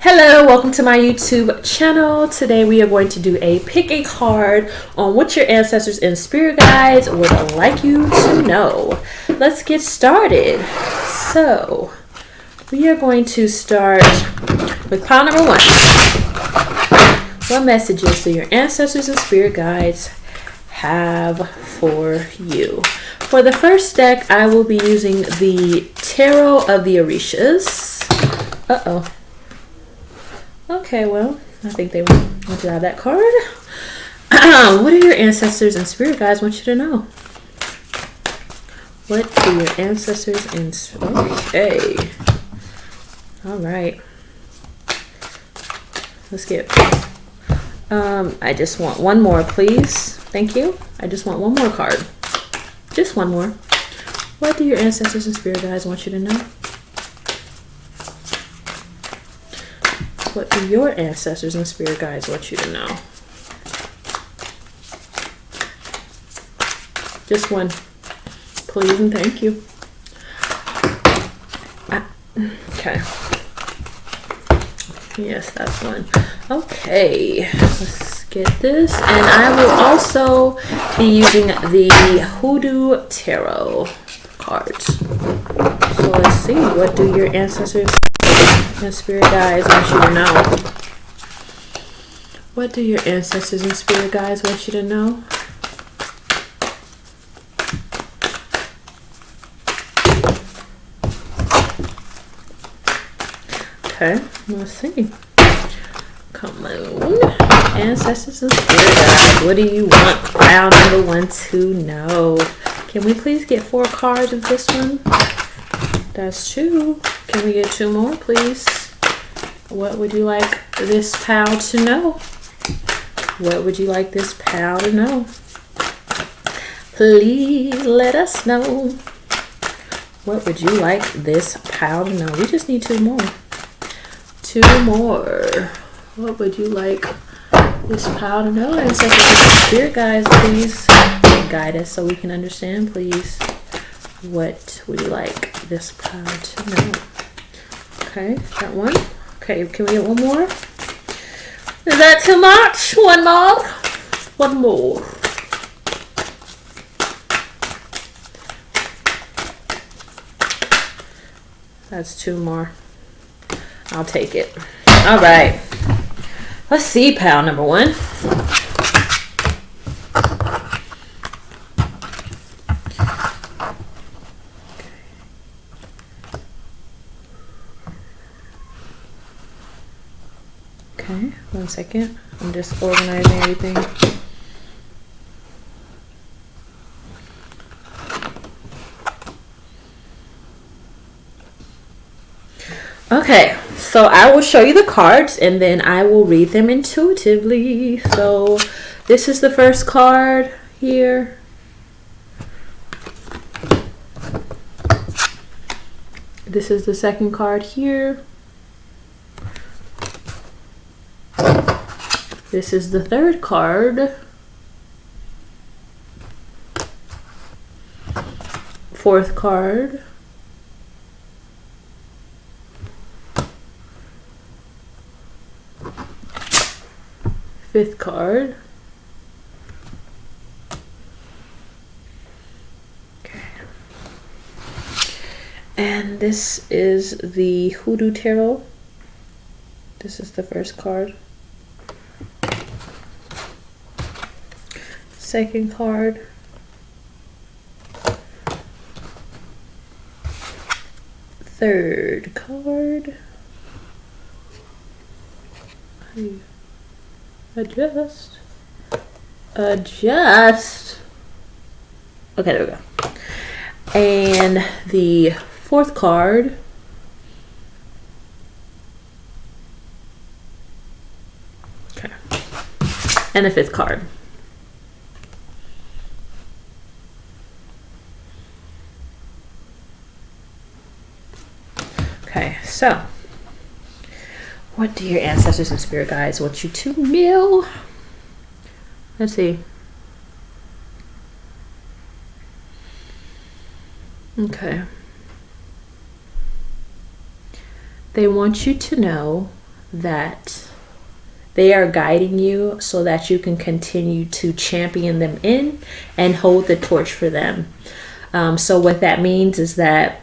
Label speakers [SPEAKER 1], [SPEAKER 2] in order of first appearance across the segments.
[SPEAKER 1] Hello, welcome to my YouTube channel. Today we are going to do a pick a card on what your ancestors and spirit guides would like you to know. Let's get started. So we are going to start with pile number one. What messages do your ancestors and spirit guides have for you? For the first deck, I will be using the Tarot of the Orishas. Uh-oh. Okay, well, I think they want to have that card. What do your ancestors and spirit guides want you to know? What do your ancestors and... Okay. All right. Let's get... I just want one more, please. Thank you. I just want one more card. Just one more. What do your ancestors and spirit guides want you to know? What do your ancestors and spirit guides want you to know? Just one, please and thank you. Okay. Yes, that's one. Okay, let's get this. And I will also be using the Hoodoo Tarot cards. So let's see, what do your ancestors and spirit guides want you to know? What do your ancestors and spirit guides want you to know? Okay, let's see. Come on. Ancestors and spirit guides, what do you want pile number one to know? Can we please get 4 cards of this one? That's 2. Can we get 2 more, please? What would you like this pal to know? What would you like this pal to know? Please let us know. What would you like this pal to know? We just need 2 more. 2 more. What would you like this pal to know? And so spirit guides, please guide us so we can understand, please. What would you like this pal to know? Okay, got one. Okay, can we get one more? Is that too much? One more? One more. That's 2 more. I'll take it. All right. Let's see, pal number one. Okay, 1 second. I'm just organizing everything. Okay, so I will show you the cards and then I will read them intuitively. So this is the first card here. This is the second card here. This is the third card. Fourth card. Fifth card. Okay. And this is the Hoodoo Tarot. This is the first card. Second card. Third card. Adjust. Okay, there we go. And the fourth card. Okay. And the fifth card. Okay, so what do your ancestors and spirit guides want you to know? Let's see. Okay. They want you to know that they are guiding you so that you can continue to champion them in and hold the torch for them. So what that means is that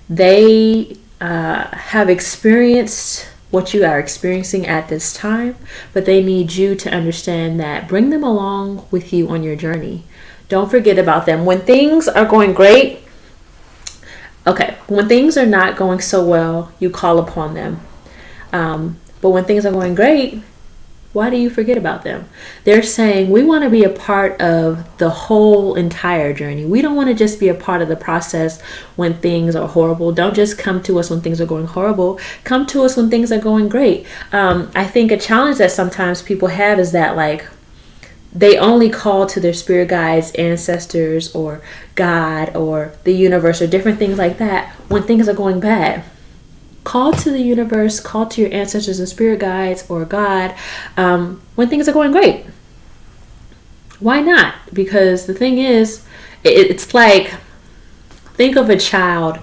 [SPEAKER 1] they have experienced what you are experiencing at this time, but they need you to understand that. Bring them along with you on your journey. Don't forget about them. When things are going great, when things are not going so well, you call upon them. But when things are going great, why do you forget about them? They're saying, we want to be a part of the whole entire journey. We don't want to just be a part of the process when things are horrible. Don't just come to us when things are going horrible. Come to us when things are going great. I think a challenge that sometimes people have is that, like, they only call to their spirit guides, ancestors, or God, or the universe, or different things like that when things are going bad. Call to the universe, call to your ancestors and spirit guides, or God, when things are going great. Why not? Because the thing is, it's like, think of a child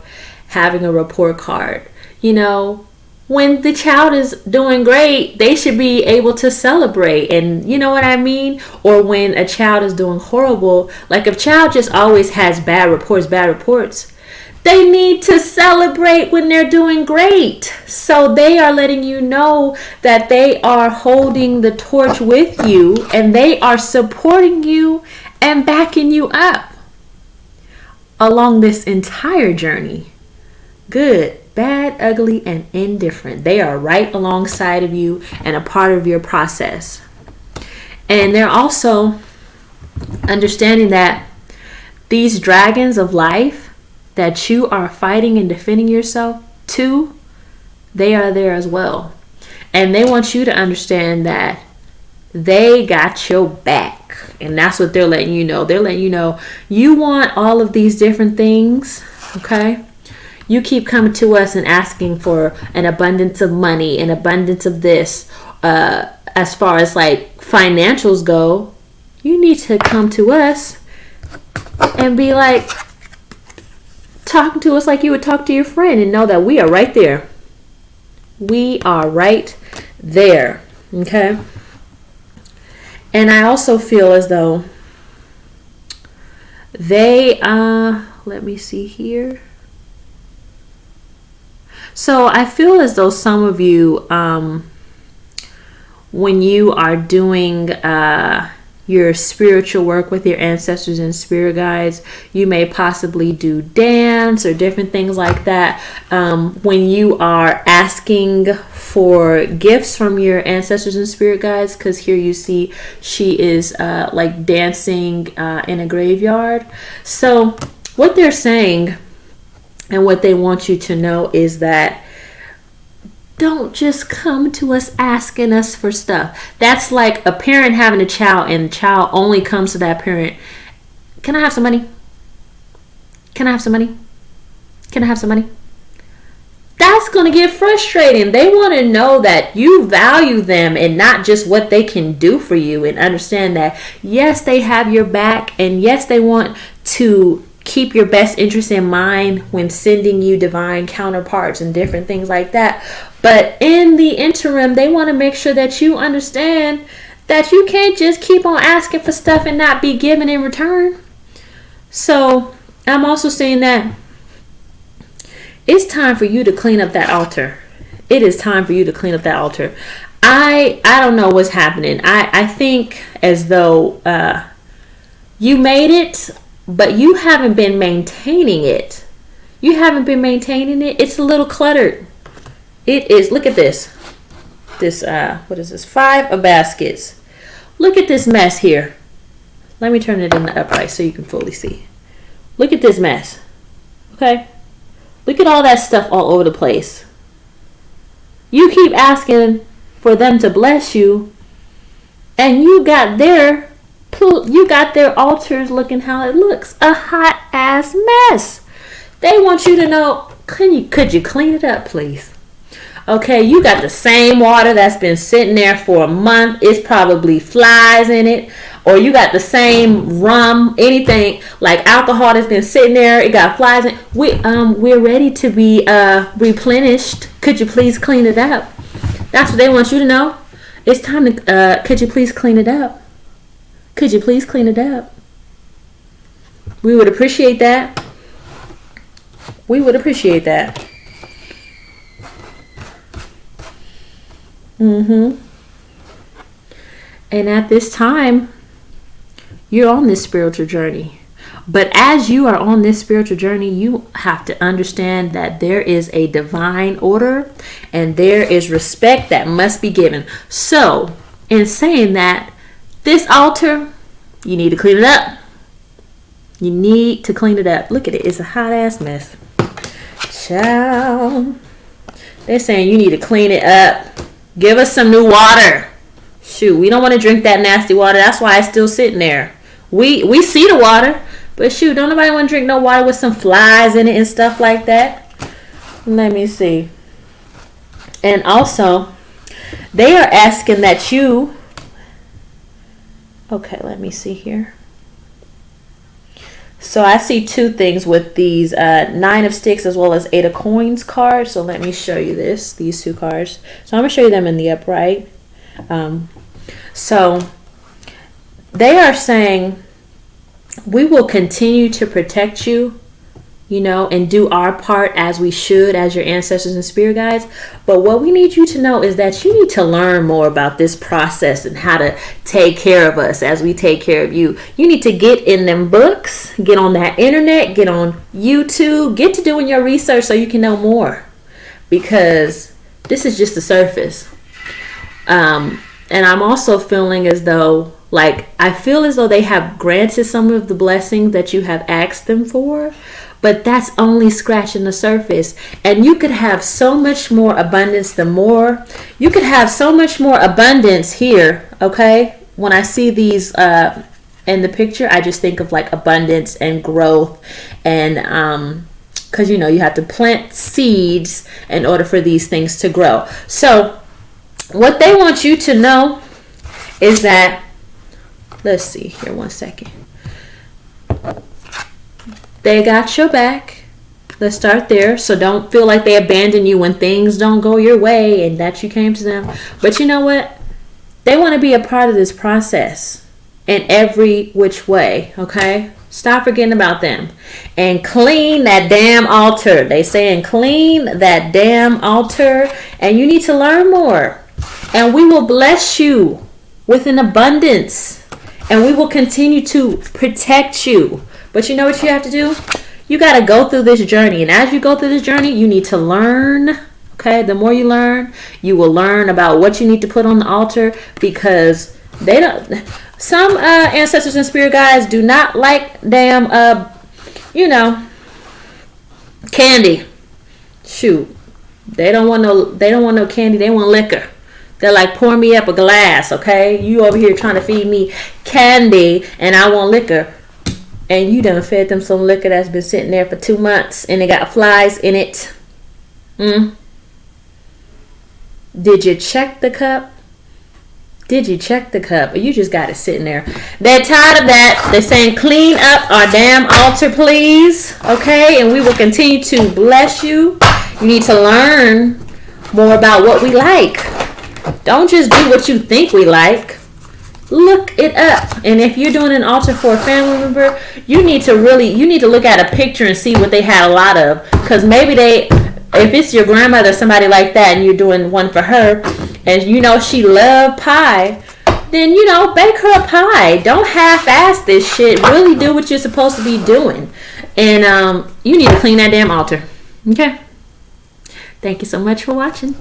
[SPEAKER 1] having a report card. You know, when the child is doing great, they should be able to celebrate, and you know what I mean? Or when a child is doing horrible, like if a child just always has bad reports, they need to celebrate when they're doing great. So they are letting you know that they are holding the torch with you, and they are supporting you and backing you up along this entire journey. Good, bad, ugly, and indifferent. They are right alongside of you and a part of your process. And they're also understanding that these dragons of life that you are fighting and defending yourself to, they are there as well. And they want you to understand that they got your back. And that's what they're letting you know. They're letting you know you want all of these different things, okay? You keep coming to us and asking for an abundance of money, an abundance of this. As far as like financials go, you need to come to us and be like, talking to us like you would talk to your friend, and know that we are right there. We are right there. Okay? And I also feel as though they, let me see here. So I feel as though some of you, when you are doing your spiritual work with your ancestors and spirit guides, you may possibly do dance or different things like that. When you are asking for gifts from your ancestors and spirit guides, because here you see she is like dancing in a graveyard. So what they're saying and what they want you to know is that don't just come to us asking us for stuff. That's like a parent having a child, and the child only comes to that parent. Can I have some money? Can I have some money? Can I have some money? That's going to get frustrating. They want to know that you value them and not just what they can do for you, and understand that, yes, they have your back, and yes, they want to keep your best interest in mind when sending you divine counterparts and different things like that. But in the interim, they want to make sure that you understand that you can't just keep on asking for stuff and not be given in return. So I'm also saying that it's time for you to clean up that altar. It is time for you to clean up that altar. I don't know what's happening. I think as though you made it, but you haven't been maintaining it. You haven't been maintaining it. It's a little cluttered. It is. Look at this. This, what is this? 5 of baskets. Look at this mess here. Let me turn it in the upright so you can fully see. Look at this mess. Okay? Look at all that stuff all over the place. You keep asking for them to bless you, and you got their altars looking how it looks. A hot ass mess. They want you to know, could you clean it up, please? Okay, you got the same water that's been sitting there for a month. It's probably flies in it. Or you got the same rum, anything like alcohol that's been sitting there. It got flies in it. We're ready to be replenished. Could you please clean it up? That's what they want you to know. It's time to, could you please clean it up? Could you please clean it up? We would appreciate that. We would appreciate that. And at this time, you're on this spiritual journey. But as you are on this spiritual journey, you have to understand that there is a divine order and there is respect that must be given. So, in saying that, this altar, you need to clean it up. You need to clean it up. Look at it. It's a hot ass mess. Child. They're saying you need to clean it up. Give us some new water. Shoot, we don't want to drink that nasty water. That's why it's still sitting there. We see the water, but shoot, don't nobody want to drink no water with some flies in it and stuff like that. Let me see. And also, they are asking that you... Okay, let me see here. So I see two things with these 9 of sticks as well as 8 of coins cards. So let me show you these two cards. So I'm going to show you them in the upright. So they are saying we will continue to protect you, you know, and do our part as we should as your ancestors and spirit guides. But what we need you to know is that you need to learn more about this process and how to take care of us as we take care of you. You need to get in them books, get on that internet, get on YouTube, get to doing your research so you can know more, because this is just the surface. And I'm also feeling as though, like, I feel as though they have granted some of the blessings that you have asked them for, but that's only scratching the surface. And you could have so much more abundance the more. You could have so much more abundance here, okay? When I see these in the picture, I just think of like abundance and growth. And because, you know, you have to plant seeds in order for these things to grow. So what they want you to know is that, let's see here, one second. They got your back. Let's start there. So don't feel like they abandon you when things don't go your way and that you came to them. But you know what? They want to be a part of this process in every which way, okay? Stop forgetting about them. And clean that damn altar. They saying clean that damn altar. And you need to learn more. And we will bless you with an abundance. And we will continue to protect you. But you know what you have to do? You got to go through this journey. And as you go through this journey, you need to learn. Okay? The more you learn, you will learn about what you need to put on the altar. Because they don't... Some ancestors and spirit guides do not like damn, candy. Shoot. They don't want no candy. They want liquor. They're like, pour me up a glass, okay? You over here trying to feed me candy and I want liquor. And you done fed them some liquor that's been sitting there for 2 months and it got flies in it. Did you check the cup? Did you check the cup? Or you just got it sitting there? They're tired of that. They're saying, clean up our damn altar, please. Okay? And we will continue to bless you. You need to learn more about what we like. Don't just do what you think we like. Look it up. And if you're doing an altar for a family member, you need to look at a picture and see what they had a lot of. Because maybe if it's your grandmother, somebody like that, and you're doing one for her, and you know she loved pie, then, bake her a pie. Don't half-ass this shit. Really do what you're supposed to be doing. And you need to clean that damn altar. Okay? Thank you so much for watching.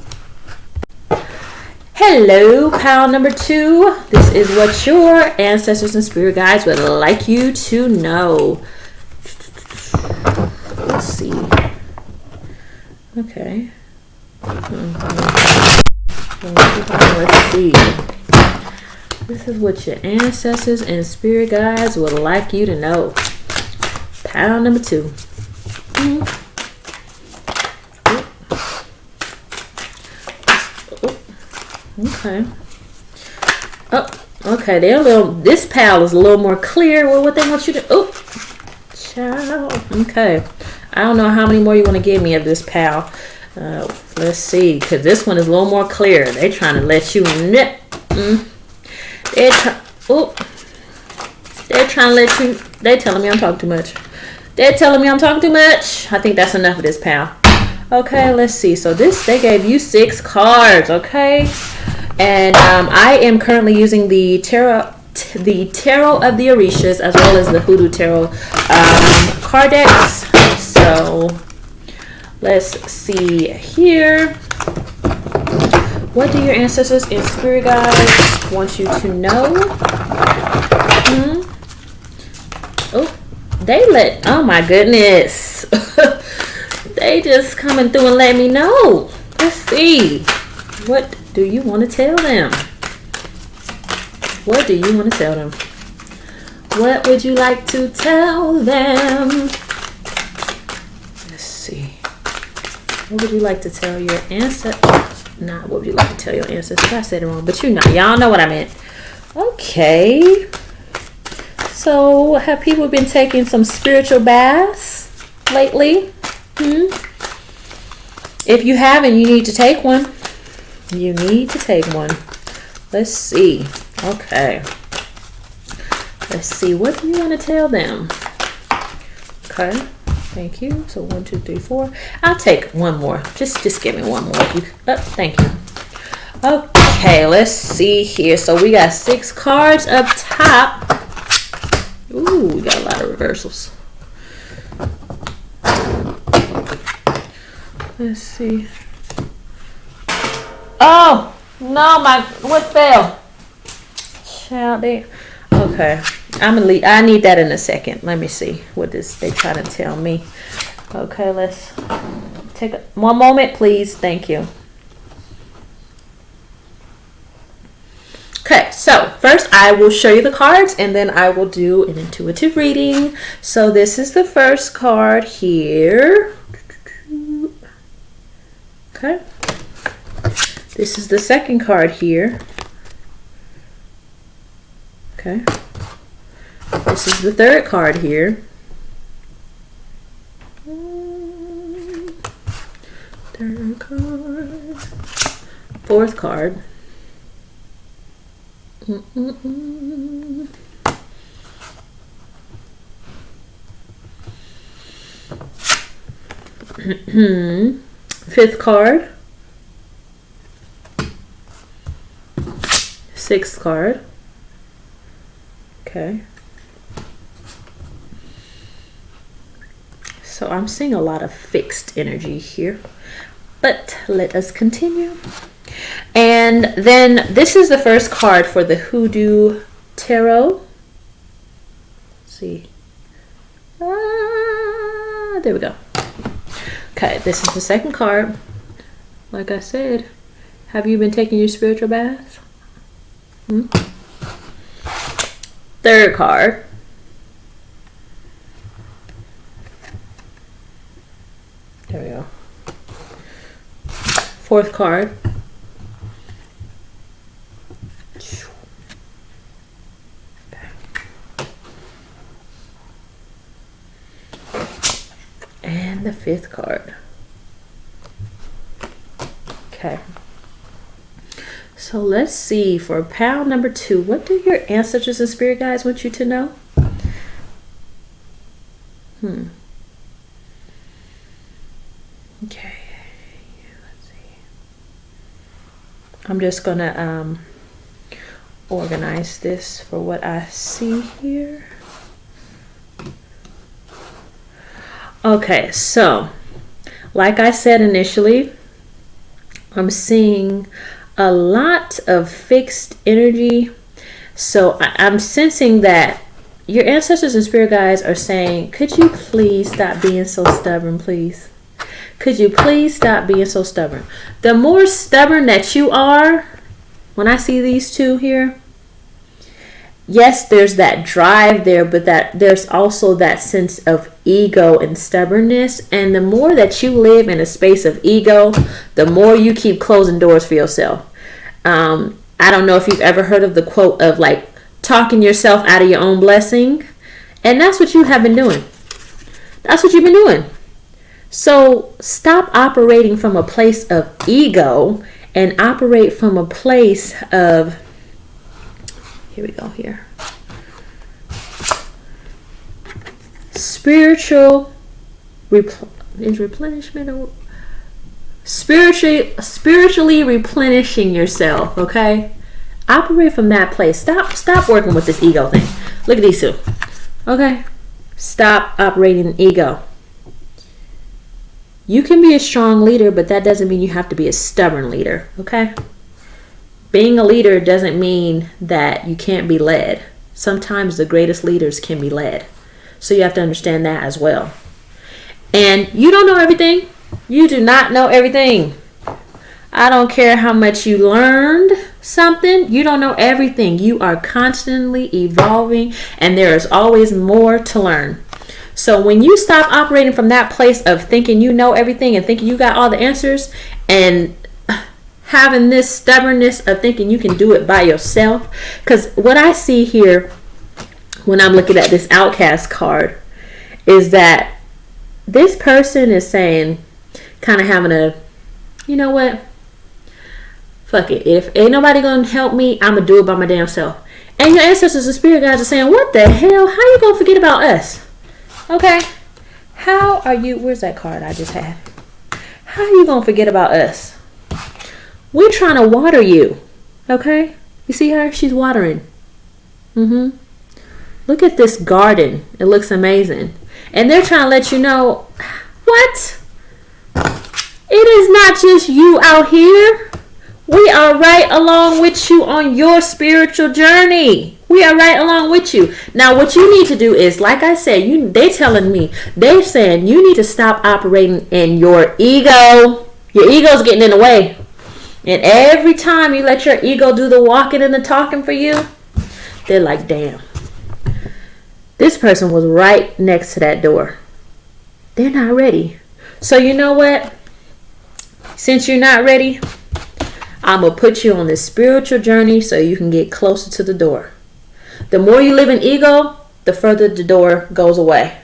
[SPEAKER 1] Hello, pal number 2. This is what your ancestors and spirit guides would like you to know. Let's see. Okay. Let's see. This is what your ancestors and spirit guides would like you to know. Pal number 2. Okay. Oh, okay. This pal is a little more clear with what they want you to. Oh, child. Okay. I don't know how many more you want to give me of this pal. Let's see, because this one is a little more clear. They're trying to let you know. They're trying to let you. They're telling me I'm talking too much. They're telling me I'm talking too much. I think that's enough of this, pal. Okay, let's see. So they gave you 6 cards, okay? And I am currently using the Tarot of the Orishas, as well as the Hoodoo Tarot card decks. So let's see here. What do your ancestors and spirit guides want you to know? Oh my goodness. They just coming through and let me know. Let's see. What do you want to tell them? What do you want to tell them? What would you like to tell them? Let's see. What would you like to tell your ancestors? Not what would you like to tell your ancestors? I said it wrong, but y'all know what I meant. Okay. So, have people been taking some spiritual baths lately? If you haven't, you need to take one. You need to take one. Let's see. Okay. Let's see. What do you want to tell them? Okay. Thank you. So 1, 2, 3, 4. I'll take one more. Just give me one more. Thank you. Okay. Let's see here. So we got 6 cards up top. Ooh, we got a lot of reversals. Let's see. Oh no, what fell? Child, okay. I need that in a second. Let me see what they try to tell me. Okay, let's take one moment, please. Thank you. Okay, so first I will show you the cards and then I will do an intuitive reading. So this is the first card here. Okay. This is the second card here. Okay. This is the third card here. Third card. Fourth card. Fifth card. Sixth card. Okay. So I'm seeing a lot of fixed energy here, but let us continue. And then this is the first card for the Hoodoo Tarot. Let's see. There we go. Okay, this is the second card. Like I said, have you been taking your spiritual bath? Third card. There we go. Fourth card. And the fifth card. Okay. So let's see, for pile number 2, what do your ancestors and spirit guides want you to know? Okay. Let's see. I'm just gonna organize this for what I see here. Okay, so like I said initially, I'm seeing a lot of fixed energy. So I'm sensing that your ancestors and spirit guides are saying, could you please stop being so stubborn, please? Could you please stop being so stubborn? The more stubborn that you are, when I see these two here, yes, there's that drive there, but that there's also that sense of ego and stubbornness. And the more that you live in a space of ego, the more you keep closing doors for yourself. I don't know if you've ever heard of the quote of like talking yourself out of your own blessing. And that's what you have been doing. That's what you've been doing. So stop operating from a place of ego and operate from a place of, here we go here, spiritual is replenishment, or spiritually replenishing yourself. Okay, operate from that place. Stop working with this ego thing. Look at these two. Okay, stop operating in ego. You can be a strong leader, but that doesn't mean you have to be a stubborn leader. Okay, being a leader doesn't mean that you can't be led. Sometimes the greatest leaders can be led, so you have to understand that as well. And you don't know everything. You do not know everything. I don't care how much you learned something. You don't know everything. You are constantly evolving, and there is always more to learn. So when you stop operating from that place of thinking you know everything and thinking you got all the answers, and having this stubbornness of thinking you can do it by yourself, because what I see here when I'm looking at this outcast card is that this person is saying, kind of having a, you know what, fuck it, if ain't nobody gonna help me, I'm gonna do it by my damn self. And your ancestors and spirit guides are saying, what the hell, how you gonna forget about us? Okay, how are you, where's that card I just had? How are you gonna forget about us? We're trying to water you. Okay, you see her, she's watering. Look at this garden, it looks amazing. And they're trying to let you know, what? It is not just you out here. We are right along with you on your spiritual journey. We are right along with you. Now, what you need to do is, like I said, they're saying you need to stop operating in your ego. Your ego's getting in the way. And every time you let your ego do the walking and the talking for you, they're like, damn. This person was right next to that door. They're not ready. So you know what? Since you're not ready, I'm going to put you on this spiritual journey so you can get closer to the door. The more you live in ego, the further the door goes away.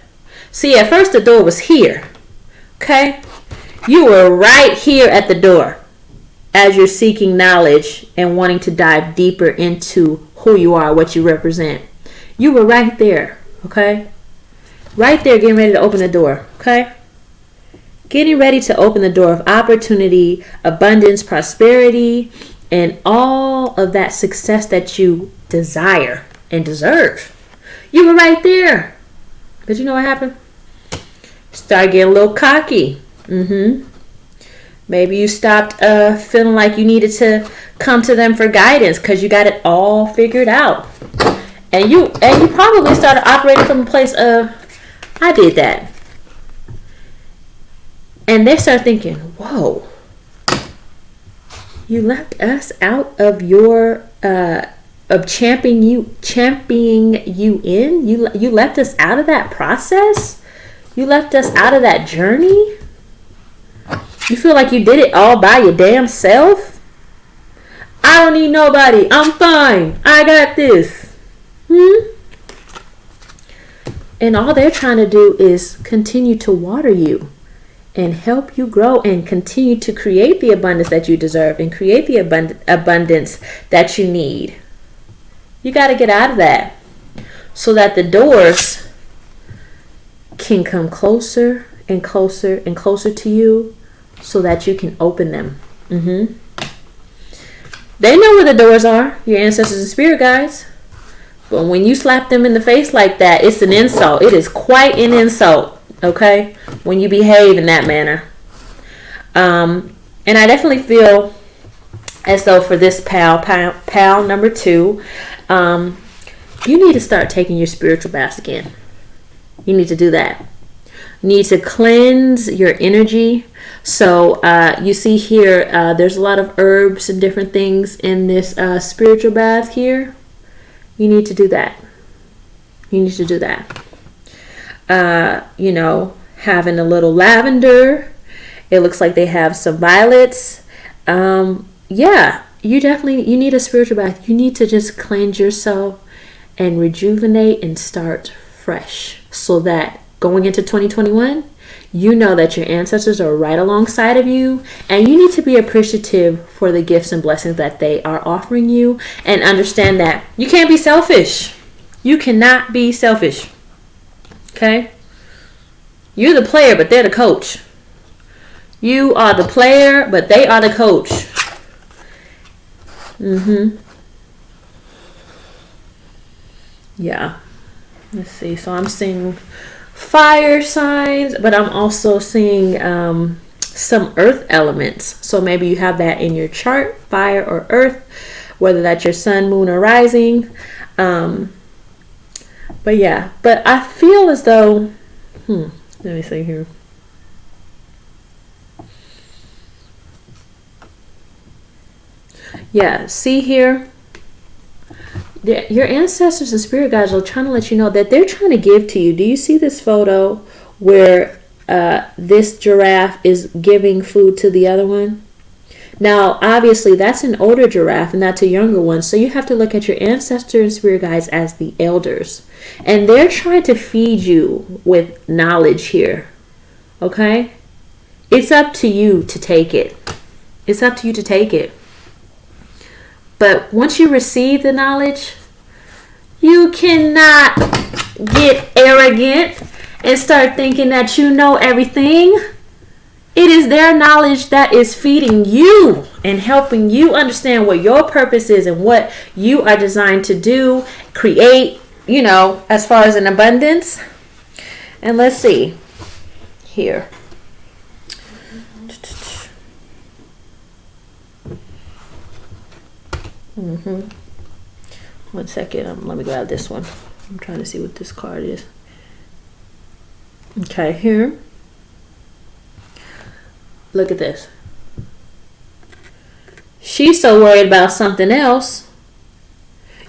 [SPEAKER 1] See, at first the door was here. Okay? You were right here at the door as you're seeking knowledge and wanting to dive deeper into who you are, what you represent. You were right there. Okay? Right there, getting ready to open the door. Okay? Getting ready to open the door of opportunity, abundance, prosperity, and all of that success that you desire and deserve. You were right there. But you know what happened? Start getting a little cocky. Maybe you stopped feeling like you needed to come to them for guidance because you got it all figured out. And you probably started operating from a place of, I did that. And they start thinking, whoa, you left us out of your of championing you in. You left us out of that process. You left us out of that journey. You feel like you did it all by your damn self. I don't need nobody. I'm fine. I got this. And all they're trying to do is continue to water you and help you grow and continue to create the abundance that you deserve and create the abundance that you need. You got to get out of that so that the doors can come closer and closer and closer to you so that you can open them. They know where the doors are, your ancestors and spirit guides. But when you slap them in the face like that, it's an insult. It is quite an insult, okay, when you behave in that manner. And I definitely feel as though for this pal number 2, you need to start taking your spiritual baths again. You need to do that. You need to cleanse your energy. So you see here, there's a lot of herbs and different things in this spiritual bath here. You need to do that. You need to do that. Having a little lavender. It looks like they have some violets. You need a spiritual bath. You need to just cleanse yourself and rejuvenate and start fresh so that going into 2021, you know that your ancestors are right alongside of you, and you need to be appreciative for the gifts and blessings that they are offering you, and understand that you can't be selfish. You cannot be selfish. Okay? You're the player, but they're the coach. You are the player, but they are the coach. Yeah. Let's see. So I'm seeing fire signs, but I'm also seeing some earth elements. So maybe you have that in your chart, fire or earth, whether that's your sun, moon, or rising. But yeah, but I feel as though, let me see here. Yeah, see here, your ancestors and spirit guides are trying to let you know that they're trying to give to you. Do you see this photo where this giraffe is giving food to the other one? Now, obviously, that's an older giraffe and that's a younger one. So you have to look at your ancestors and spirit guides as the elders. And they're trying to feed you with knowledge here. Okay? It's up to you to take it. It's up to you to take it. But once you receive the knowledge, you cannot get arrogant and start thinking that you know everything. It is their knowledge that is feeding you and helping you understand what your purpose is and what you are designed to do, create, as far as an abundance. And let's see here. One second. Let me grab this one. I'm trying to see what this card is. Okay, here. Look at this. She's so worried about something else.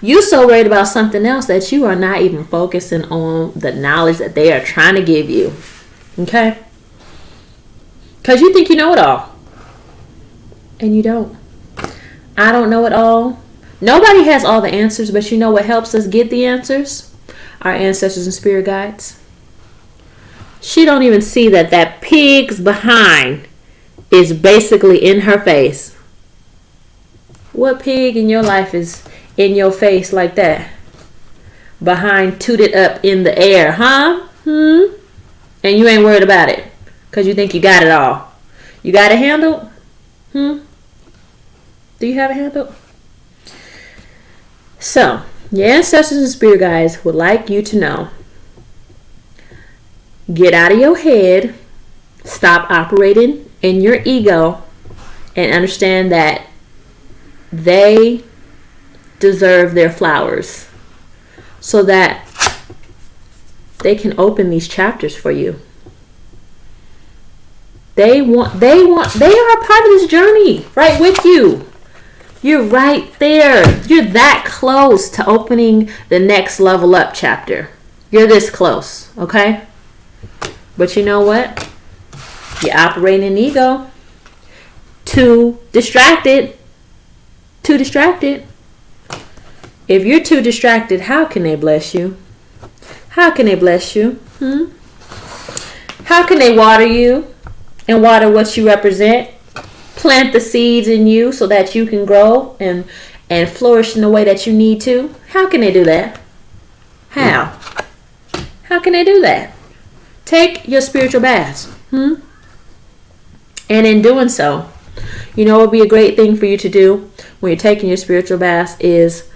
[SPEAKER 1] You so worried about something else that you are not even focusing on the knowledge that they are trying to give you. Okay? Because you think you know it all. And you don't. I don't know it all. Nobody has all the answers, but you know what helps us get the answers? Our ancestors and spirit guides. She don't even see that pig's behind is basically in her face. What pig in your life is in your face like that? Behind, tooted up in the air, huh? And you ain't worried about it because you think you got it all. You got it handled? Do you have it handled? So, your ancestors and spirit guides would like you to know. Get out of your head. Stop operating in your ego. And understand that they deserve their flowers. So that they can open these chapters for you. They are a part of this journey right with you. You're right there. You're that close to opening the next level up chapter. You're this close, okay? But you know what? You're operating in ego. Too distracted. If you're too distracted, how can they bless you? How can they bless you? How can they water you and water what you represent? Plant the seeds in you so that you can grow and flourish in the way that you need to. How can they do that? How? How can they do that? Take your spiritual baths. And in doing so, what would be a great thing for you to do when you're taking your spiritual baths is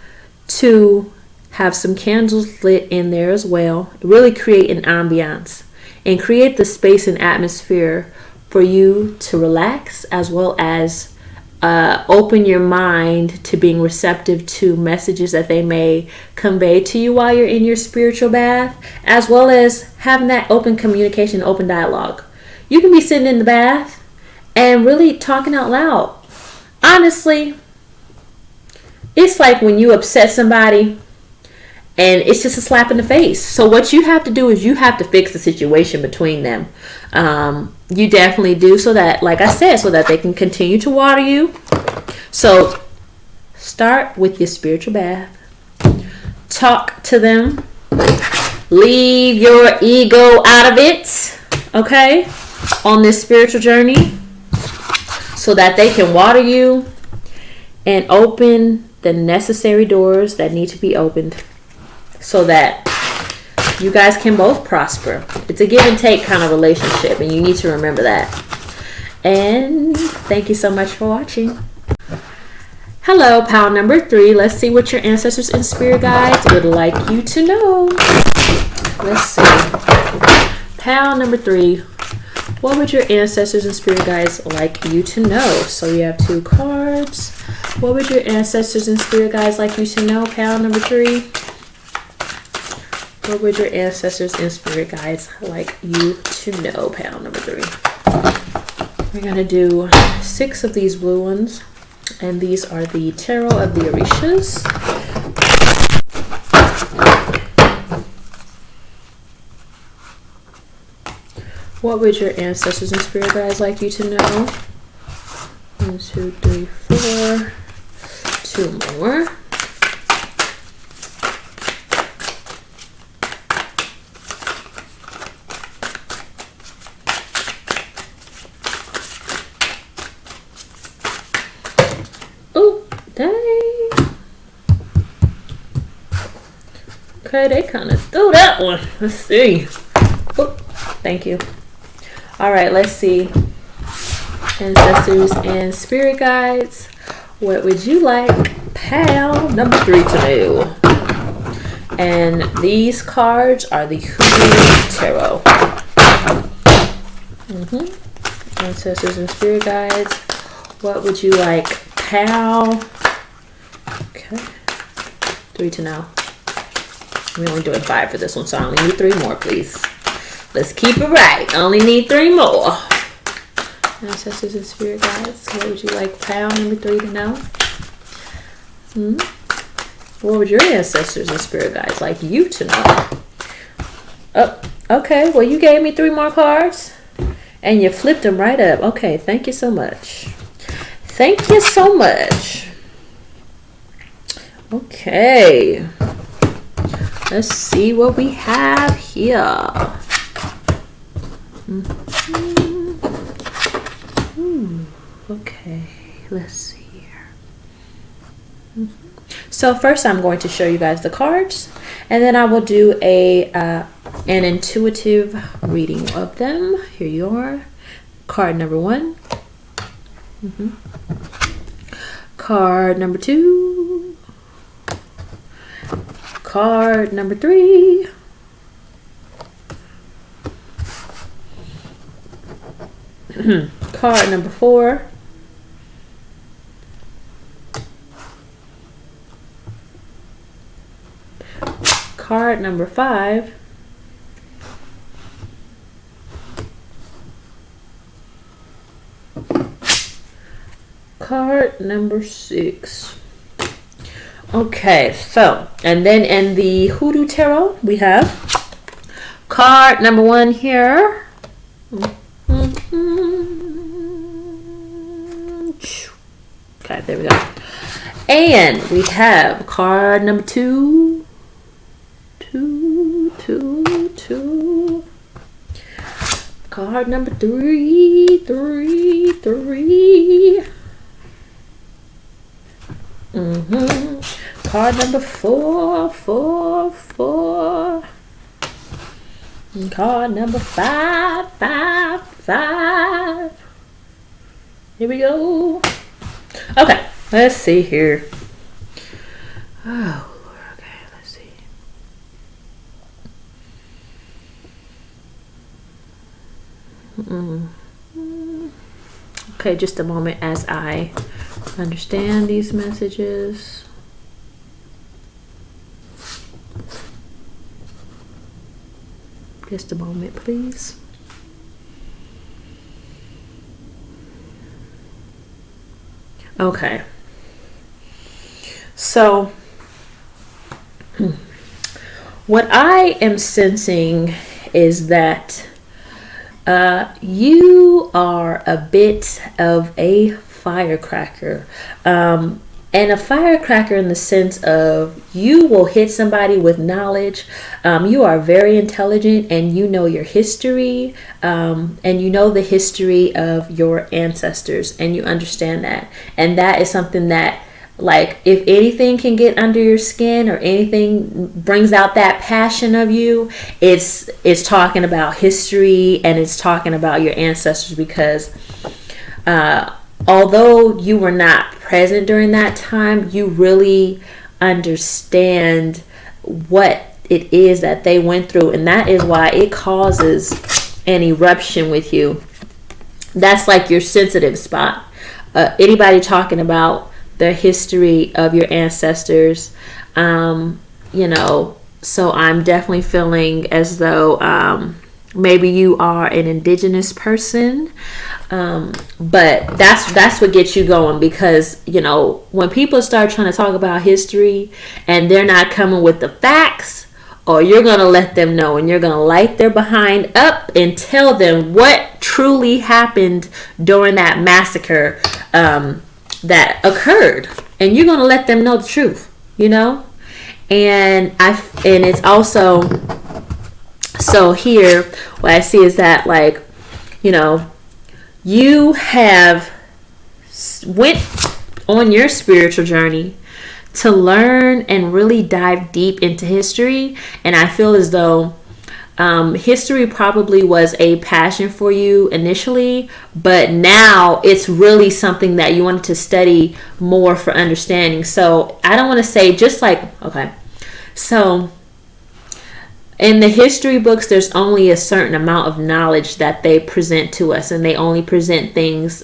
[SPEAKER 1] to have some candles lit in there as well. Really create an ambiance and create the space and atmosphere for you to relax, as well as open your mind to being receptive to messages that they may convey to you while you're in your spiritual bath, as well as having that open communication, open dialogue. You can be sitting in the bath and really talking out loud. Honestly, it's like when you upset somebody and it's just a slap in the face. So what you have to do is you have to fix the situation between them. You definitely do, so that, like I said, so that they can continue to water you. So start with your spiritual bath. Talk to them. Leave your ego out of it. okay, on this spiritual journey so that they can water you and open the necessary doors that need to be opened so that you guys can both prosper. It's a give and take kind of relationship, and you need to remember that. And thank you so much for watching. Hello, pile number 3. Let's see what your ancestors and spirit guides would like you to know. Let's see. Pile number 3. What would your ancestors and spirit guides like you to know? So you have 2 cards. What would your ancestors and spirit guides like you to know? Pile number 3. What would your ancestors and spirit guides like you to know? Pile number 3. We're going to do 6 of these blue ones. And these are the Tarot of the Orishas. What would your ancestors and spirit guides like you to know? 1, 2, 3, 4. 2 more. Oh, dang. Okay, they kind of threw that one. Let's see. Oh, thank you. All right, let's see. Ancestors and spirit guides, what would you like pile number 3 to know? And these cards are the Hoodoo Tarot. Ancestors and spirit guides, what would you like pile? Okay, 3 to know. We're only doing 5 for this one, so I only need 3 more, please. Let's keep it right. I only need 3 more. Ancestors and spirit guides, what would you like pile number 3 to know? What would your ancestors and spirit guides like you to know? Oh, okay. Well, you gave me 3 more cards and you flipped them right up. Okay, thank you so much. Thank you so much. Okay. Let's see what we have here. Okay, let's see here. So first I'm going to show you guys the cards, and then I will do an intuitive reading of them. Here you are. Card number 1. Card number 2. Card number 3. Card number 4. Card number 5. Card number 6. Okay, so, and then in the Hoodoo Tarot, we have card number 1 here. Okay, there we go. And we have card number 2. 2. Card number 3. 3. Card number 4. And card number 5. Here we go. Okay, let's see here. Oh, Lord. Okay, let's see. Okay, just a moment as I understand these messages. Just a moment, please. Okay. So, what I am sensing is that you are a bit of a firecracker. And a firecracker in the sense of you will hit somebody with knowledge. You are very intelligent and you know your history, and you know the history of your ancestors, and you understand that. And that is something that, like, if anything can get under your skin or anything brings out that passion of you, it's talking about history and it's talking about your ancestors, because although you were not present during that time, you really understand what it is that they went through, and that is why it causes an eruption with you. That's like your sensitive spot. Anybody talking about the history of your ancestors, so I'm definitely feeling as though maybe you are an indigenous person, but that's what gets you going, because when people start trying to talk about history and they're not coming with the facts, or you're gonna let them know and you're gonna light their behind up and tell them what truly happened during that massacre that occurred, and you're gonna let them know the truth, and it's also. So here, what I see is that, like, you have went on your spiritual journey to learn and really dive deep into history. And I feel as though history probably was a passion for you initially, but now it's really something that you wanted to study more for understanding. So I don't want to say just like, okay, so in the history books, there's only a certain amount of knowledge that they present to us, and they only present things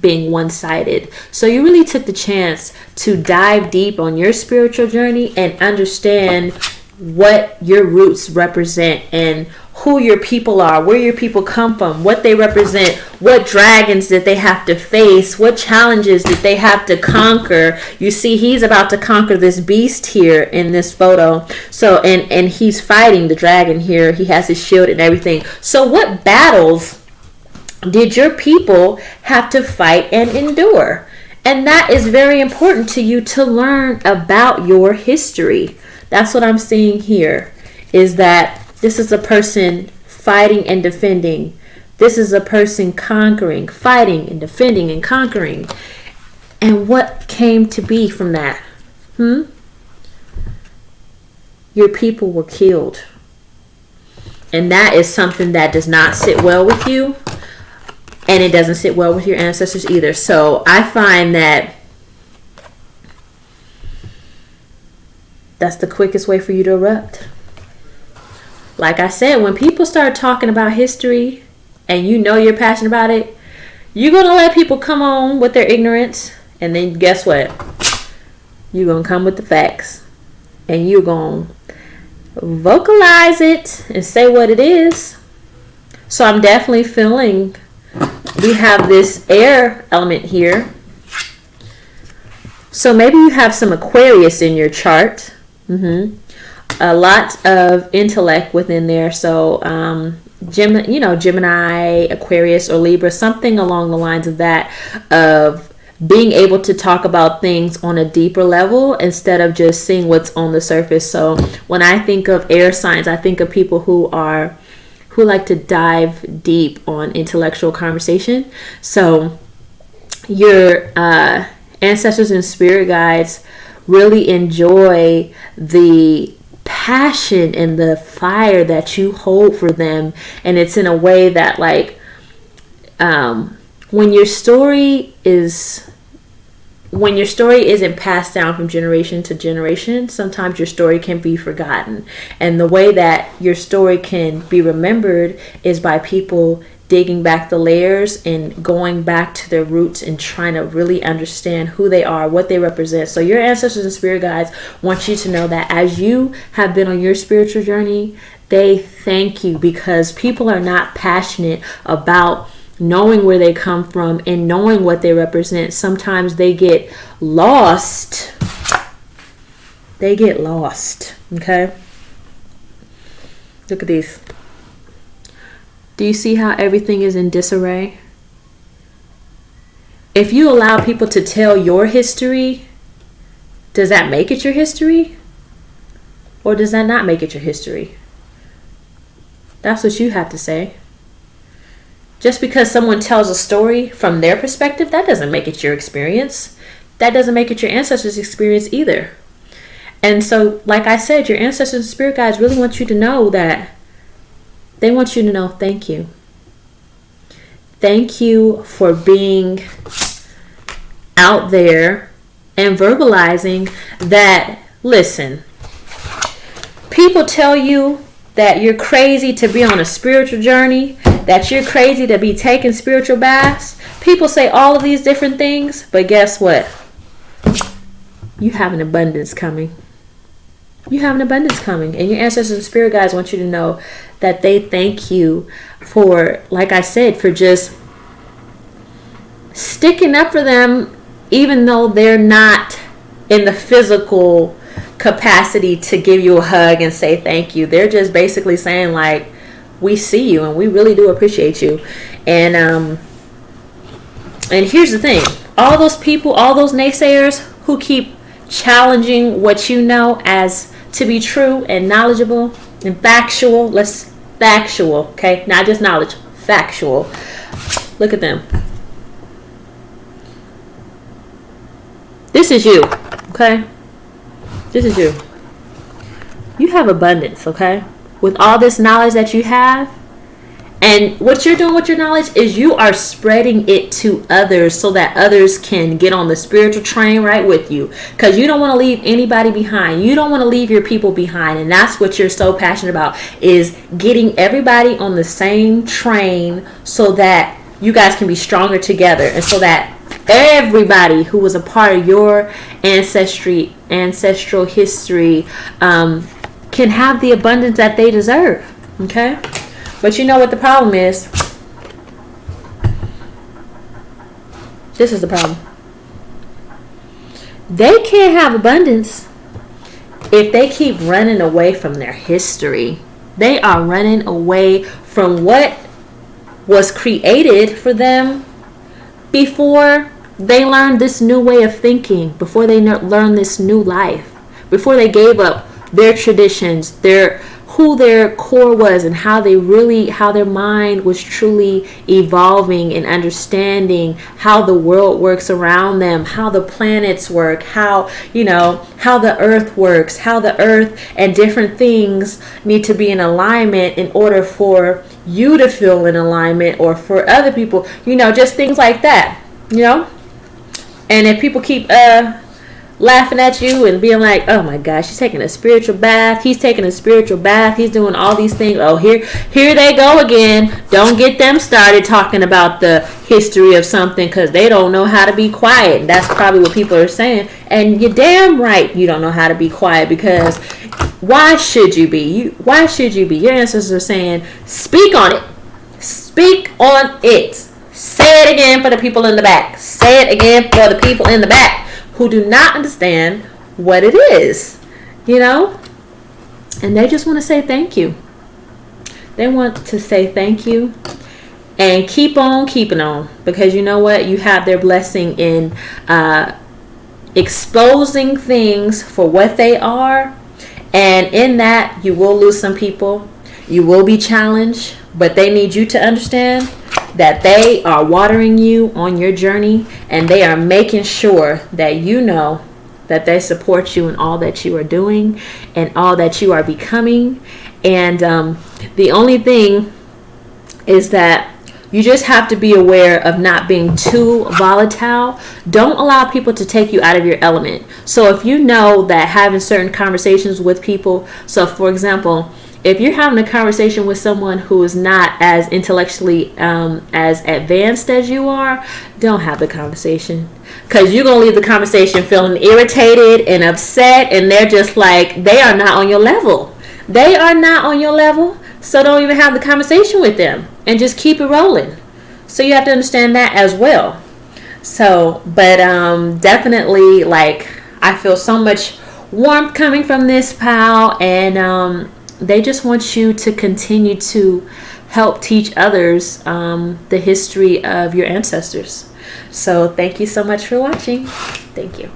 [SPEAKER 1] being one-sided. So you really took the chance to dive deep on your spiritual journey and understand what your roots represent and who your people are, where your people come from, what they represent, what dragons did they have to face, what challenges did they have to conquer. You see, he's about to conquer this beast here in this photo. So, and he's fighting the dragon here. He has his shield and everything. So what battles did your people have to fight and endure? And that is very important to you to learn about your history. That's what I'm seeing here, is that this is a person fighting and defending. This is a person conquering, fighting and defending and conquering. And what came to be from that? Your people were killed. And that is something that does not sit well with you. And it doesn't sit well with your ancestors either. So I find that that's the quickest way for you to erupt. Like I said, when people start talking about history and you're passionate about it, you're going to let people come on with their ignorance. And then guess what? You're going to come with the facts. And you're going to vocalize it and say what it is. So I'm definitely feeling we have this air element here. So maybe you have some Aquarius in your chart. A lot of intellect within there. So Gemini, Aquarius, or Libra, something along the lines of that, of being able to talk about things on a deeper level instead of just seeing what's on the surface. So when I think of air signs, I think of people who like to dive deep on intellectual conversation. So your ancestors and spirit guides really enjoy the passion and the fire that you hold for them, and it's in a way that, like, when your story isn't passed down from generation to generation, sometimes your story can be forgotten. And the way that your story can be remembered is by people digging back the layers and going back to their roots and trying to really understand who they are, what they represent. So your ancestors and spirit guides want you to know that as you have been on your spiritual journey, they thank you, because people are not passionate about knowing where they come from and knowing what they represent. Sometimes they get lost. Okay? Look at these. Do you see how everything is in disarray? If you allow people to tell your history, does that make it your history? Or does that not make it your history? That's what you have to say. Just because someone tells a story from their perspective, that doesn't make it your experience. That doesn't make it your ancestors' experience either. And so, like I said, your ancestors and spirit guides really want you to know that they want you to know thank you. Thank you for being out there and verbalizing that, listen, people tell you that you're crazy to be on a spiritual journey, that you're crazy to be taking spiritual baths. People say all of these different things, but guess what? You have an abundance coming. You have an abundance coming. And your ancestors and spirit guides want you to know that they thank you for, like I said, for just sticking up for them, even though they're not in the physical capacity to give you a hug and say thank you. They're just basically saying, like, we see you and we really do appreciate you. And here's the thing. All those people, all those naysayers who keep challenging what you know as to be true and knowledgeable and factual. Factual, okay? Not just knowledge, factual. Look at them. This is you, okay? This is you. You have abundance, okay? With all this knowledge that you have, and what you're doing with your knowledge is you are spreading it to others so that others can get on the spiritual train right with you. Because you don't want to leave anybody behind. You don't want to leave your people behind. And that's what you're so passionate about, is getting everybody on the same train so that you guys can be stronger together. And so that everybody who was a part of your ancestral history can have the abundance that they deserve. Okay? But you know what the problem is? This is the problem. They can't have abundance if they keep running away from their history. They are running away from what was created for them before they learned this new way of thinking, before they learned this new life, before they gave up their traditions, who their core was, and how their mind was truly evolving and understanding how the world works around them, how the planets work, how the earth works, how the earth and different things need to be in alignment in order for you to feel in alignment, or for other people, just things like that, And if people keep laughing at you and being like, oh my gosh, she's taking a spiritual bath, he's taking a spiritual bath, he's doing all these things, oh, here they go again. Don't get them started talking about the history of something, because they don't know how to be quiet. That's probably what people are saying. And you're damn right you don't know how to be quiet, because why should you be? Why should you be? Your ancestors are saying, speak on it. Speak on it. Say it again for the people in the back. Say it again for the people in the back who do not understand what it is, and they just want to say thank you. They want to say thank you and keep on keeping on, because you know what? You have their blessing in exposing things for what they are, and in that you will lose some people. You will be challenged, but they need you to understand that they are watering you on your journey, and they are making sure that you know that they support you in all that you are doing and all that you are becoming. And the only thing is that you just have to be aware of not being too volatile. Don't allow people to take you out of your element. So if you know that having certain conversations with people, so for example, if you're having a conversation with someone who is not as intellectually as advanced as you are, don't have the conversation. Because you're going to leave the conversation feeling irritated and upset, and they're just like, they are not on your level. They are not on your level, so don't even have the conversation with them, and just keep it rolling. So you have to understand that as well. So, but definitely, like, I feel so much warmth coming from this, pal, and they just want you to continue to help teach others the history of your ancestors. So thank you so much for watching. Thank you.